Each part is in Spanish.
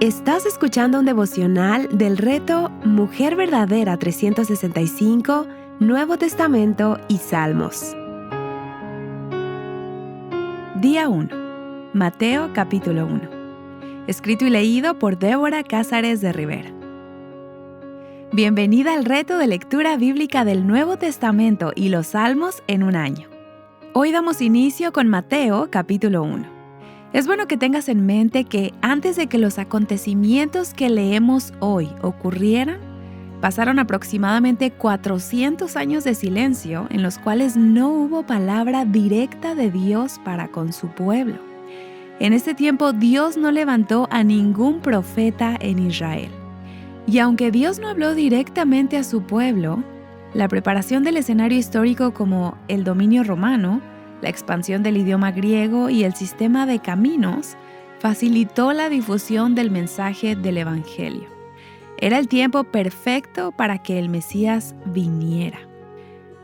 Estás escuchando un devocional del reto Mujer Verdadera 365, Nuevo Testamento y Salmos. Día 1. Mateo capítulo 1. Escrito y leído por Débora Cázares de Rivera. Bienvenida al reto de lectura bíblica del Nuevo Testamento y los Salmos en un año. Hoy damos inicio con Mateo capítulo 1. Es bueno que tengas en mente que antes de que los acontecimientos que leemos hoy ocurrieran, pasaron aproximadamente 400 años de silencio en los cuales no hubo palabra directa de Dios para con su pueblo. En este tiempo Dios no levantó a ningún profeta en Israel. Y aunque Dios no habló directamente a su pueblo, la preparación del escenario histórico como el dominio romano, la expansión del idioma griego y el sistema de caminos facilitó la difusión del mensaje del Evangelio. Era el tiempo perfecto para que el Mesías viniera.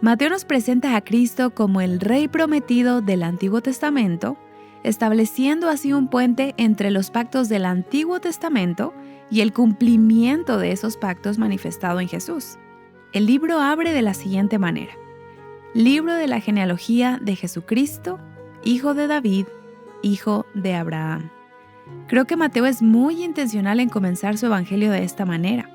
Mateo nos presenta a Cristo como el Rey prometido del Antiguo Testamento, estableciendo así un puente entre los pactos del Antiguo Testamento y el cumplimiento de esos pactos manifestado en Jesús. El libro abre de la siguiente manera: Libro de la genealogía de Jesucristo, hijo de David, hijo de Abraham. Creo que Mateo es muy intencional en comenzar su evangelio de esta manera.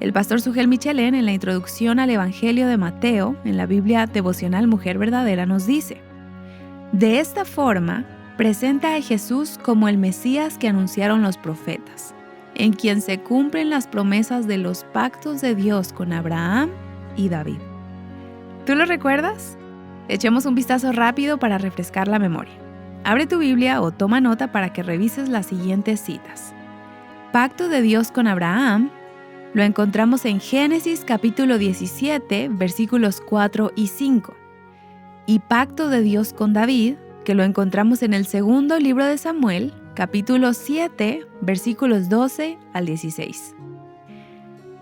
El pastor Sugel Michelén, en la introducción al evangelio de Mateo, en la Biblia devocional Mujer Verdadera, nos dice: de esta forma, presenta a Jesús como el Mesías que anunciaron los profetas, en quien se cumplen las promesas de los pactos de Dios con Abraham y David. ¿Tú lo recuerdas? Echemos un vistazo rápido para refrescar la memoria. Abre tu Biblia o toma nota para que revises las siguientes citas. Pacto de Dios con Abraham lo encontramos en Génesis capítulo 17, versículos 4 y 5. Y pacto de Dios con David, que lo encontramos en el segundo libro de Samuel, capítulo 7, versículos 12 al 16.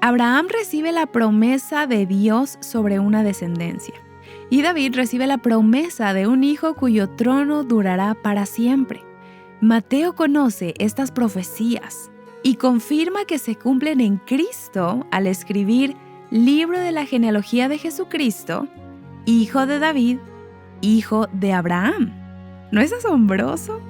Abraham recibe la promesa de Dios sobre una descendencia, y David recibe la promesa de un hijo cuyo trono durará para siempre. Mateo conoce estas profecías y confirma que se cumplen en Cristo al escribir Libro de la genealogía de Jesucristo, hijo de David, hijo de Abraham. ¿No es asombroso?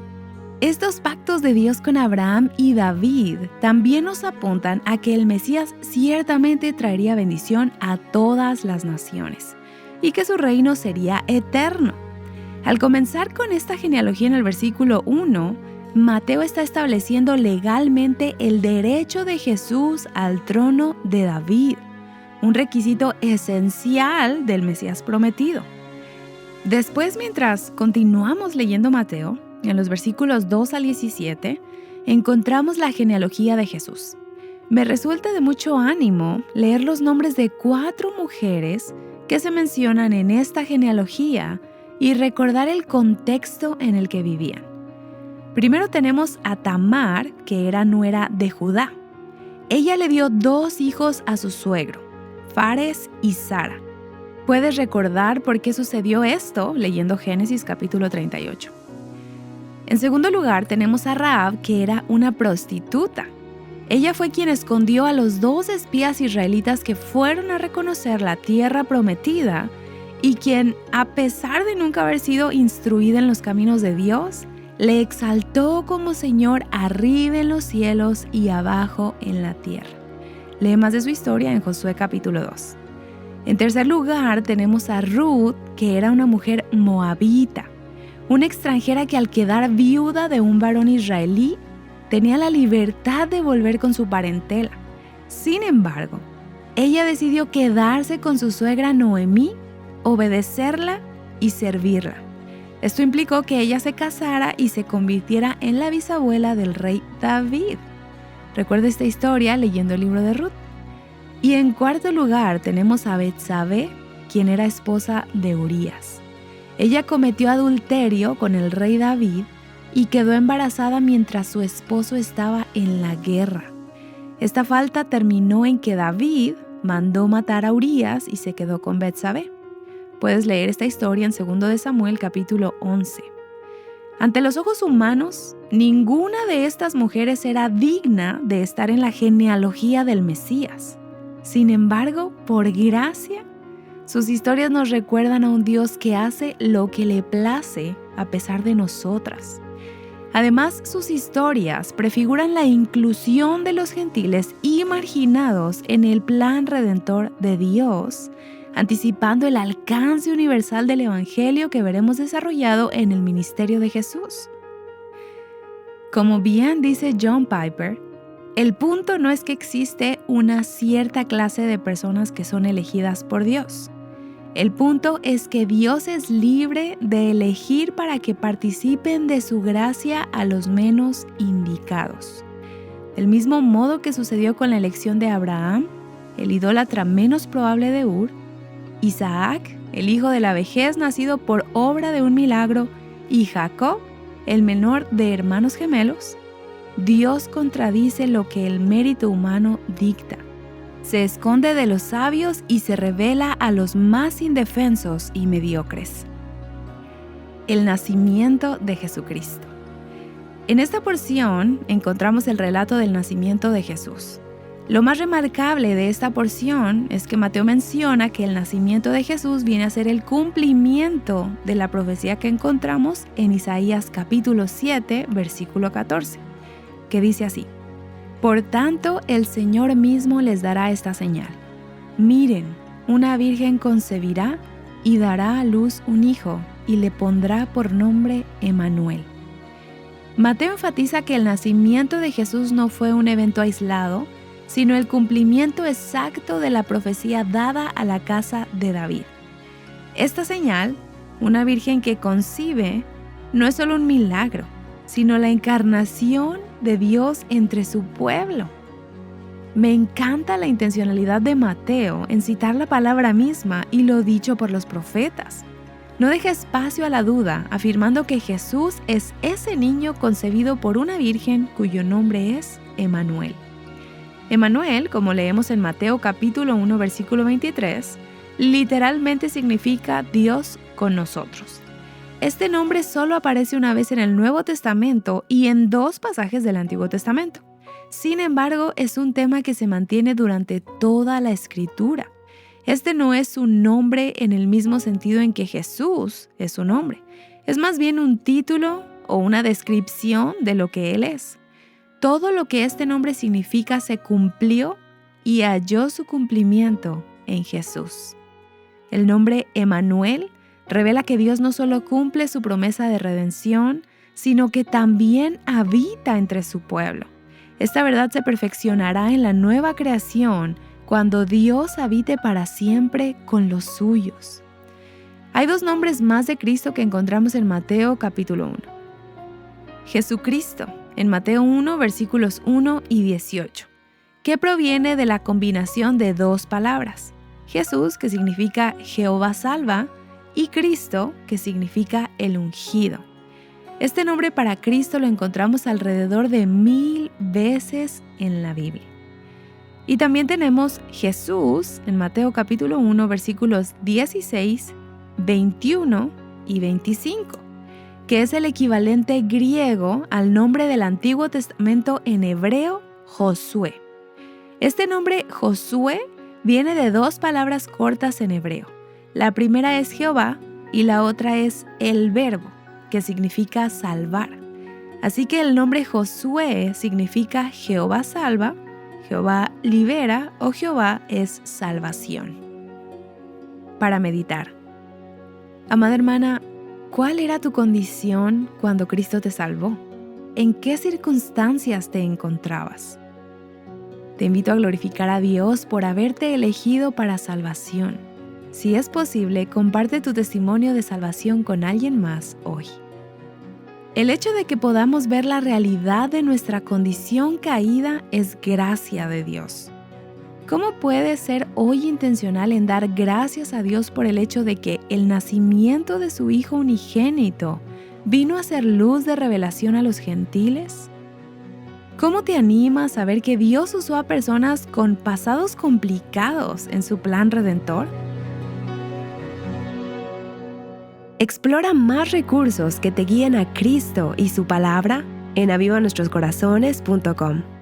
Estos pactos de Dios con Abraham y David también nos apuntan a que el Mesías ciertamente traería bendición a todas las naciones y que su reino sería eterno. Al comenzar con esta genealogía en el versículo 1, Mateo está estableciendo legalmente el derecho de Jesús al trono de David, un requisito esencial del Mesías prometido. Después, mientras continuamos leyendo Mateo, en los versículos 2 al 17, encontramos la genealogía de Jesús. Me resulta de mucho ánimo leer los nombres de 4 mujeres que se mencionan en esta genealogía y recordar el contexto en el que vivían. Primero tenemos a Tamar, que era nuera de Judá. Ella le dio 2 hijos a su suegro, Fares y Zara. Puedes recordar por qué sucedió esto leyendo Génesis capítulo 38. En segundo lugar, tenemos a Rahab, que era una prostituta. Ella fue quien escondió a los 2 espías israelitas que fueron a reconocer la tierra prometida y quien, a pesar de nunca haber sido instruida en los caminos de Dios, le exaltó como Señor arriba en los cielos y abajo en la tierra. Lee más de su historia en Josué capítulo 2. En tercer lugar, tenemos a Ruth, que era una mujer moabita, una extranjera que al quedar viuda de un varón israelí, tenía la libertad de volver con su parentela. Sin embargo, ella decidió quedarse con su suegra Noemí, obedecerla y servirla. Esto implicó que ella se casara y se convirtiera en la bisabuela del rey David. Recuerda esta historia leyendo el libro de Ruth. Y en cuarto lugar tenemos a Betsabé, quien era esposa de Urías. Ella cometió adulterio con el rey David y quedó embarazada mientras su esposo estaba en la guerra. Esta falta terminó en que David mandó matar a Urías y se quedó con Betsabé. Puedes leer esta historia en 2 de Samuel capítulo 11. Ante los ojos humanos, ninguna de estas mujeres era digna de estar en la genealogía del Mesías. Sin embargo, por gracia, sus historias nos recuerdan a un Dios que hace lo que le place a pesar de nosotras. Además, sus historias prefiguran la inclusión de los gentiles y marginados en el plan redentor de Dios, anticipando el alcance universal del Evangelio que veremos desarrollado en el ministerio de Jesús. Como bien dice John Piper, el punto no es que existe una cierta clase de personas que son elegidas por Dios. El punto es que Dios es libre de elegir para que participen de su gracia a los menos indicados. Del mismo modo que sucedió con la elección de Abraham, el idólatra menos probable de Ur, Isaac, el hijo de la vejez nacido por obra de un milagro, y Jacob, el menor de hermanos gemelos, Dios contradice lo que el mérito humano dicta. Se esconde de los sabios y se revela a los más indefensos y mediocres. El nacimiento de Jesucristo. En esta porción encontramos el relato del nacimiento de Jesús. Lo más remarcable de esta porción es que Mateo menciona que el nacimiento de Jesús viene a ser el cumplimiento de la profecía que encontramos en Isaías capítulo 7, versículo 14, que dice así: Por tanto, el Señor mismo les dará esta señal. Miren, una virgen concebirá y dará a luz un hijo y le pondrá por nombre Emmanuel. Mateo enfatiza que el nacimiento de Jesús no fue un evento aislado, sino el cumplimiento exacto de la profecía dada a la casa de David. Esta señal, una virgen que concibe, no es solo un milagro, sino la encarnación de Dios entre su pueblo. Me encanta la intencionalidad de Mateo en citar la palabra misma y lo dicho por los profetas. No deja espacio a la duda, afirmando que Jesús es ese niño concebido por una virgen cuyo nombre es Emmanuel. Emmanuel, como leemos en Mateo capítulo 1, versículo 23, literalmente significa Dios con nosotros. Este nombre solo aparece una vez en el Nuevo Testamento y en 2 pasajes del Antiguo Testamento. Sin embargo, es un tema que se mantiene durante toda la Escritura. Este no es un nombre en el mismo sentido en que Jesús es un nombre. Es más bien un título o una descripción de lo que Él es. Todo lo que este nombre significa se cumplió y halló su cumplimiento en Jesús. El nombre Emmanuel revela que Dios no solo cumple su promesa de redención, sino que también habita entre su pueblo. Esta verdad se perfeccionará en la nueva creación cuando Dios habite para siempre con los suyos. Hay 2 nombres más de Cristo que encontramos en Mateo capítulo 1. Jesucristo, en Mateo 1, versículos 1 y 18, que proviene de la combinación de 2 palabras. Jesús, que significa Jehová salva, y Cristo, que significa el ungido. Este nombre para Cristo lo encontramos alrededor de 1000 veces en la Biblia. Y también tenemos Jesús en Mateo capítulo 1, versículos 16, 21 y 25, que es el equivalente griego al nombre del Antiguo Testamento en hebreo, Josué. Este nombre Josué viene de 2 palabras cortas en hebreo. La primera es Jehová y la otra es el verbo, que significa salvar. Así que el nombre Josué significa Jehová salva, Jehová libera o Jehová es salvación. Para meditar. Amada hermana, ¿cuál era tu condición cuando Cristo te salvó? ¿En qué circunstancias te encontrabas? Te invito a glorificar a Dios por haberte elegido para salvación. Si es posible, comparte tu testimonio de salvación con alguien más hoy. El hecho de que podamos ver la realidad de nuestra condición caída es gracia de Dios. ¿Cómo puedes ser hoy intencional en dar gracias a Dios por el hecho de que el nacimiento de su Hijo unigénito vino a ser luz de revelación a los gentiles? ¿Cómo te animas a ver que Dios usó a personas con pasados complicados en su plan redentor? Explora más recursos que te guíen a Cristo y su palabra en avivanuestroscorazones.com.